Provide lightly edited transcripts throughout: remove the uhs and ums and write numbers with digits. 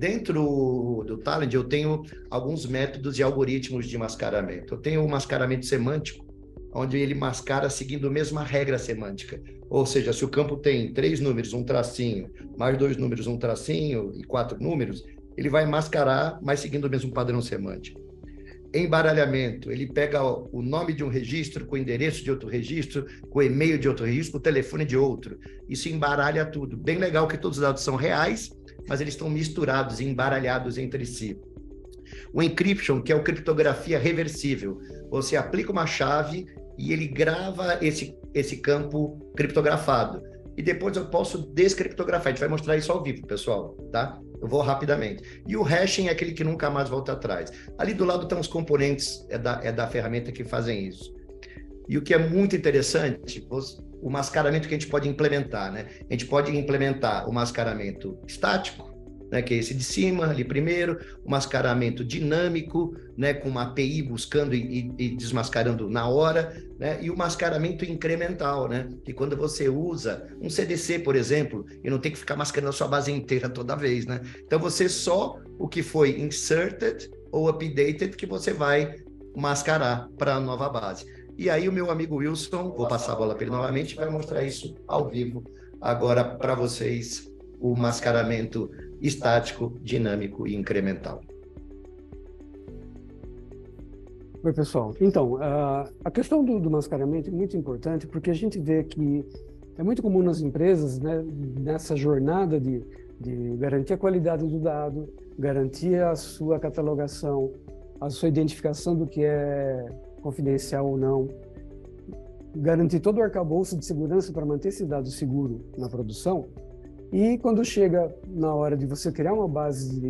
Dentro do Talend, eu tenho alguns métodos e algoritmos de mascaramento. Eu tenho o mascaramento semântico, onde ele mascara seguindo a mesma regra semântica. Ou seja, se o campo tem 3 números, um tracinho, mais 2 números, um tracinho e 4 números, ele vai mascarar, mas seguindo o mesmo padrão semântico. Embaralhamento, ele pega o nome de um registro com o endereço de outro registro, com o e-mail de outro registro, com o telefone de outro. Isso embaralha tudo. Bem legal que todos os dados são reais, mas eles estão misturados e embaralhados entre si. O encryption, que é o criptografia reversível. Você aplica uma chave e ele grava esse campo criptografado. E depois eu posso descriptografar. A gente vai mostrar isso ao vivo, pessoal, tá? Eu vou rapidamente. E o hashing é aquele que nunca mais volta atrás. Ali do lado estão os componentes da ferramenta que fazem isso. E o que é muito interessante, o mascaramento que a gente pode implementar, né? A gente pode implementar o mascaramento estático, né, que é esse de cima, ali primeiro, o mascaramento dinâmico, né, com uma API buscando e desmascarando na hora, né, e o mascaramento incremental, né, que quando você usa um CDC, por exemplo, e não tem que ficar mascarando a sua base inteira toda vez, né? Então você só o que foi inserted ou updated que você vai mascarar para a nova base. E aí o meu amigo Wilson, vou passar a bola para ele novamente, vai mostrar isso ao vivo agora para vocês, o mascaramento estático, dinâmico e incremental. Oi, pessoal. Então, a questão do mascaramento é muito importante porque a gente vê que é muito comum nas empresas, né, nessa jornada de garantir a qualidade do dado, garantir a sua catalogação, a sua identificação do que é confidencial ou não, garantir todo o arcabouço de segurança para manter esse dado seguro na produção. E quando chega na hora de você criar uma base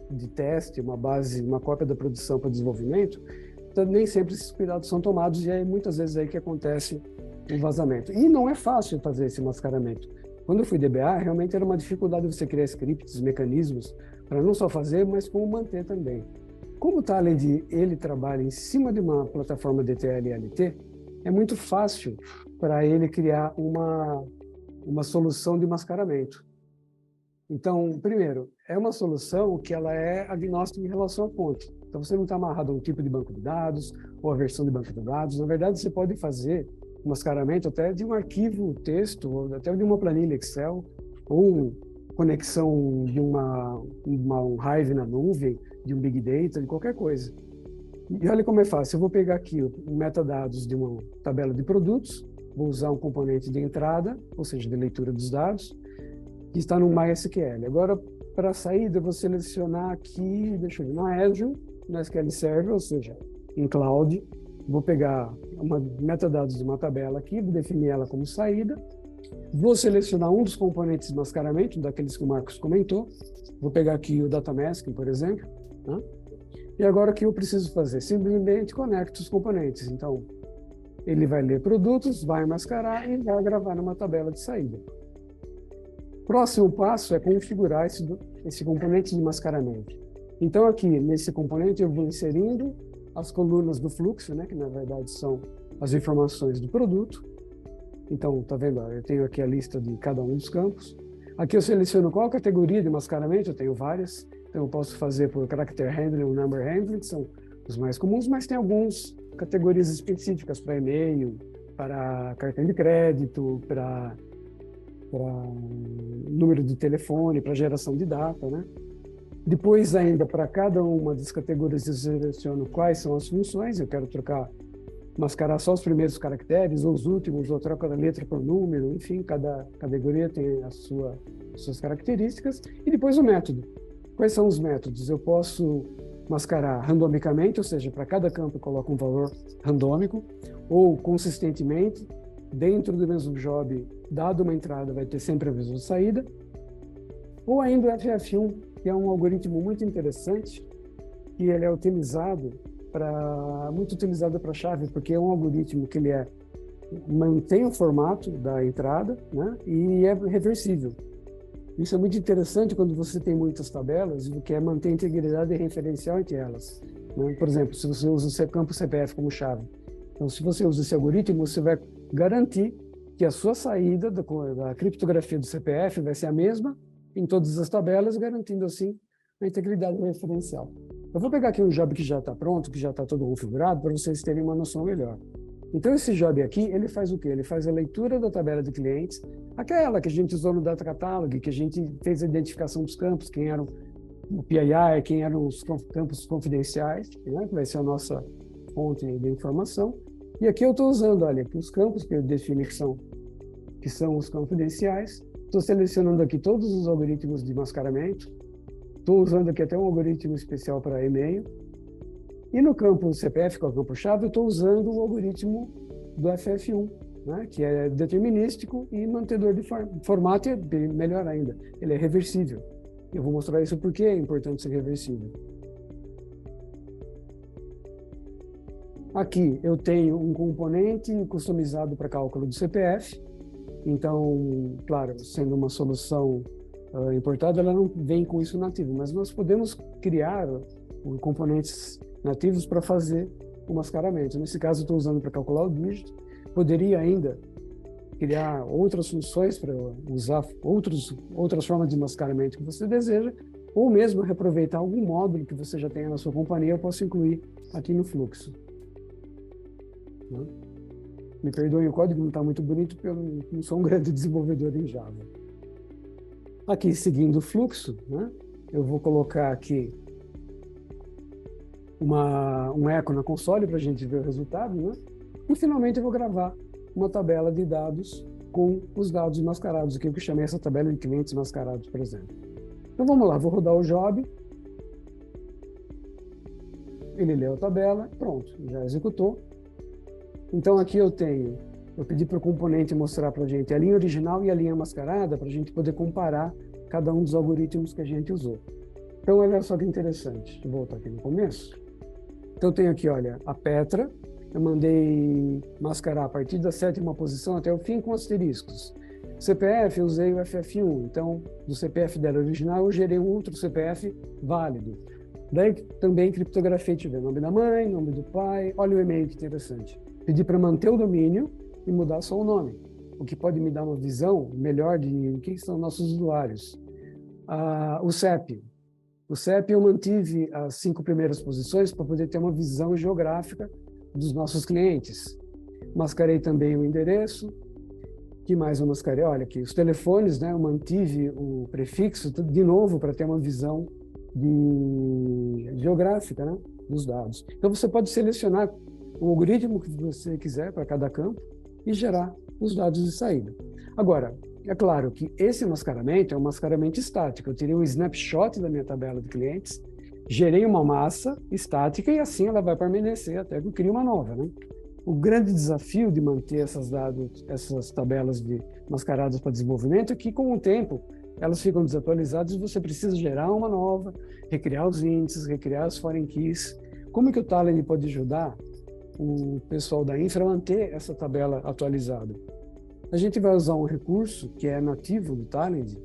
de teste, uma cópia da produção para desenvolvimento, então nem sempre esses cuidados são tomados e é muitas vezes aí que acontece o vazamento. E não é fácil fazer esse mascaramento. Quando eu fui DBA, realmente era uma dificuldade você criar scripts, mecanismos, para não só fazer, mas como manter também. Como o Talend, ele trabalha em cima de uma plataforma DTL-LT, é muito fácil para ele criar uma solução de mascaramento. Então, primeiro, é uma solução que ela é agnóstica em relação à fonte. Então, você não está amarrado a um tipo de banco de dados ou a versão de banco de dados. Na verdade, você pode fazer um mascaramento até de um arquivo texto, ou até de uma planilha Excel, ou conexão de um Hive na nuvem, de um Big Data, de qualquer coisa. E olha como é fácil. Eu vou pegar aqui o metadados de uma tabela de produtos, vou usar um componente de entrada, ou seja, de leitura dos dados, que está no MySQL. Agora, para a saída, eu vou selecionar aqui, deixa eu ver, no Azure, no SQL Server, ou seja, em Cloud. Vou pegar metadados de uma tabela aqui, vou definir ela como saída. Vou selecionar um dos componentes de mascaramento, daqueles que o Marcos comentou. Vou pegar aqui o Data Masking, por exemplo. Né? E agora o que eu preciso fazer? Simplesmente conecto os componentes. Então, ele vai ler produtos, vai mascarar e vai gravar numa tabela de saída. Próximo passo é configurar esse componente de mascaramento. Então, aqui, nesse componente, eu vou inserindo as colunas do fluxo, né, que na verdade são as informações do produto. Então, tá vendo? Eu tenho aqui a lista de cada um dos campos. Aqui eu seleciono qual categoria de mascaramento, eu tenho várias. Então, eu posso fazer por character handling ou number handling, que são os mais comuns, mas tem algumas categorias específicas para e-mail, para cartão de crédito, para número de telefone, para geração de data, né? Depois, ainda, para cada uma das categorias, eu seleciono quais são as funções. Eu quero mascarar só os primeiros caracteres, ou os últimos, ou troca a letra por número, enfim, cada categoria tem as suas características. E depois o método. Quais são os métodos? Eu posso mascarar randomicamente, ou seja, para cada campo eu coloco um valor randômico, ou consistentemente, dentro do mesmo job, dado uma entrada, vai ter sempre a mesma saída. Ou ainda o FF1, que é um algoritmo muito interessante, que ele é muito utilizado para chave, porque é um algoritmo que ele mantém o formato da entrada, né, e é reversível. Isso é muito interessante quando você tem muitas tabelas e quer manter a integridade referencial entre elas, né? Por exemplo, se você usa o campo CPF como chave. Então, se você usa esse algoritmo, você vai garantir que a sua saída da criptografia do CPF vai ser a mesma em todas as tabelas, garantindo assim a integridade referencial. Eu vou pegar aqui um job que já está pronto, que já está todo configurado, para vocês terem uma noção melhor. Então, esse job aqui, ele faz o quê? Ele faz a leitura da tabela de clientes, aquela que a gente usou no Data Catalog, que a gente fez a identificação dos campos, quem eram o PII, quem eram os campos confidenciais, né, que vai ser a nossa fonte de informação. E aqui eu estou usando, olha, os campos que eu defino que são os confidenciais. Estou selecionando aqui todos os algoritmos de mascaramento. Estou usando aqui até um algoritmo especial para e-mail. E no campo CPF, que é o campo-chave, eu estou usando o algoritmo do FF1, né, que é determinístico e mantedor de formato, e melhor ainda, ele é reversível. Eu vou mostrar isso porque é importante ser reversível. Aqui eu tenho um componente customizado para cálculo do CPF. Então, claro, sendo uma solução importada, ela não vem com isso nativo, mas nós podemos criar componentes nativos para fazer o mascaramento. Nesse caso, estou usando para calcular o dígito. Poderia ainda criar outras funções para usar outras formas de mascaramento que você deseja, ou mesmo reaproveitar algum módulo que você já tenha na sua companhia, eu posso incluir aqui no fluxo. Me perdoem, o código não está muito bonito, porque eu não sou um grande desenvolvedor em Java. Aqui, seguindo o fluxo, né, eu vou colocar aqui um eco na console para a gente ver o resultado, né? E finalmente eu vou gravar uma tabela de dados com os dados mascarados, aqui que eu chamei essa tabela de clientes mascarados, por exemplo. Então vamos lá, vou rodar o job. Ele leu a tabela, pronto, já executou. Então aqui eu pedi para o componente mostrar para a gente a linha original e a linha mascarada, para a gente poder comparar cada um dos algoritmos que a gente usou. Então olha só que interessante, deixa eu voltar aqui no começo. Então eu tenho aqui, olha, a Petra, eu mandei mascarar a partir da 7ª posição até o fim com asteriscos. CPF, eu usei o FF1, então do CPF dela original eu gerei um outro CPF válido. Daí também criptografei, deixa eu ver, nome da mãe, nome do pai, olha o e-mail que interessante. Pedi para manter o domínio e mudar só o nome, o que pode me dar uma visão melhor de quem são nossos usuários. O CEP. O CEP eu mantive as 5 primeiras posições para poder ter uma visão geográfica dos nossos clientes. Mascarei também o endereço. O que mais eu mascarei? Olha aqui, os telefones, né? Eu mantive o prefixo de novo para ter uma visão geográfica, né, dos dados. Então você pode selecionar o algoritmo que você quiser para cada campo e gerar os dados de saída. Agora, é claro que esse mascaramento é um mascaramento estático. Eu tirei um snapshot da minha tabela de clientes, gerei uma massa estática e assim ela vai permanecer até que eu crie uma nova, né? O grande desafio de manter essas tabelas mascaradas para desenvolvimento é que, com o tempo, elas ficam desatualizadas e você precisa gerar uma nova, recriar os índices, recriar as foreign keys. Como que o Talend pode ajudar o pessoal da infra a manter essa tabela atualizada? A gente vai usar um recurso que é nativo do Talend,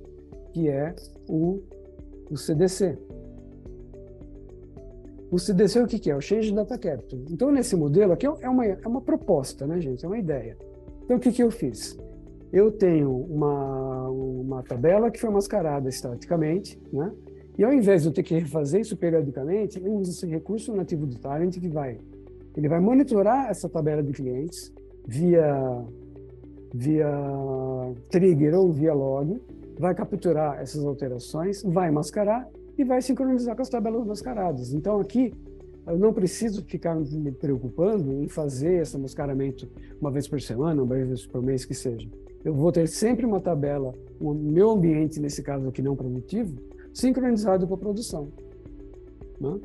que é o CDC. O CDC o que é? O Change Data Capture. Então, nesse modelo aqui é uma proposta, né, gente? É uma ideia. Então, o que eu fiz? Eu tenho uma tabela que foi mascarada estaticamente, né? E ao invés de eu ter que refazer isso periodicamente, eu uso esse recurso nativo do Talend que ele vai monitorar essa tabela de clientes via trigger ou via log, vai capturar essas alterações, vai mascarar e vai sincronizar com as tabelas mascaradas. Então aqui eu não preciso ficar me preocupando em fazer esse mascaramento uma vez por semana, uma vez por mês que seja. Eu vou ter sempre uma tabela, o meu ambiente, nesse caso aqui não produtivo, sincronizado com a produção, né?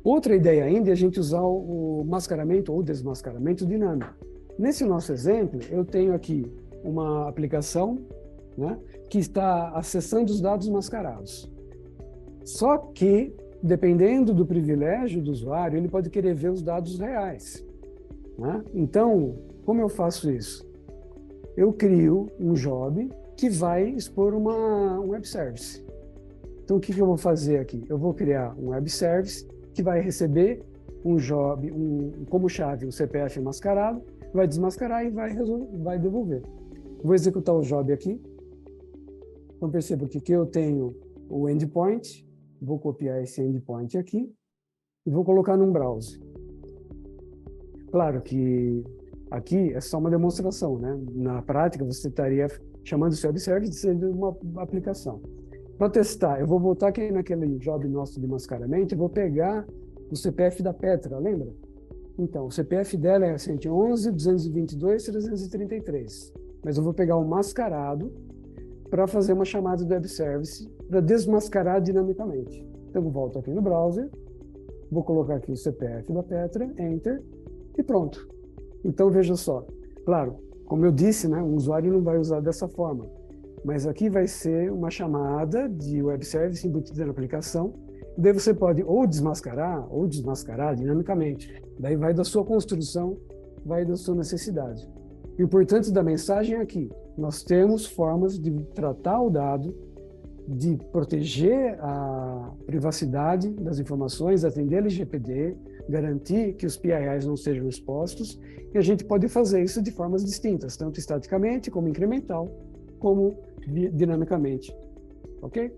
Outra ideia ainda é a gente usar o mascaramento ou desmascaramento dinâmico. Nesse nosso exemplo, eu tenho aqui uma aplicação, né, que está acessando os dados mascarados. Só que, dependendo do privilégio do usuário, ele pode querer ver os dados reais, né? Então, como eu faço isso? Eu crio um job que vai expor um web service. Então, o que eu vou fazer aqui? Eu vou criar um web service que vai receber um job, como chave, um CPF mascarado, vai desmascarar e vai devolver. Vou executar o job aqui. Então, perceba que aqui eu tenho o endpoint, vou copiar esse endpoint aqui e vou colocar num browser. Claro que aqui é só uma demonstração, né? Na prática, você estaria chamando esse web service de ser uma aplicação. Para testar, eu vou voltar aqui naquele job nosso de mascaramento e vou pegar o CPF da Petra, lembra? Então, o CPF dela é 111.222.333. Mas eu vou pegar o mascarado para fazer uma chamada do web service para desmascarar dinamicamente. Então, eu volto aqui no browser, vou colocar aqui o CPF da Petra, Enter, e pronto. Então, veja só. Claro, como eu disse, né, o usuário não vai usar dessa forma, mas aqui vai ser uma chamada de web service embutida na aplicação, e daí você pode ou desmascarar dinamicamente. Daí vai da sua construção, vai da sua necessidade. O importante da mensagem é aqui, nós temos formas de tratar o dado, de proteger a privacidade das informações, atender a LGPD, garantir que os PIIs não sejam expostos, e a gente pode fazer isso de formas distintas, tanto estaticamente, como incremental, como dinamicamente. Ok?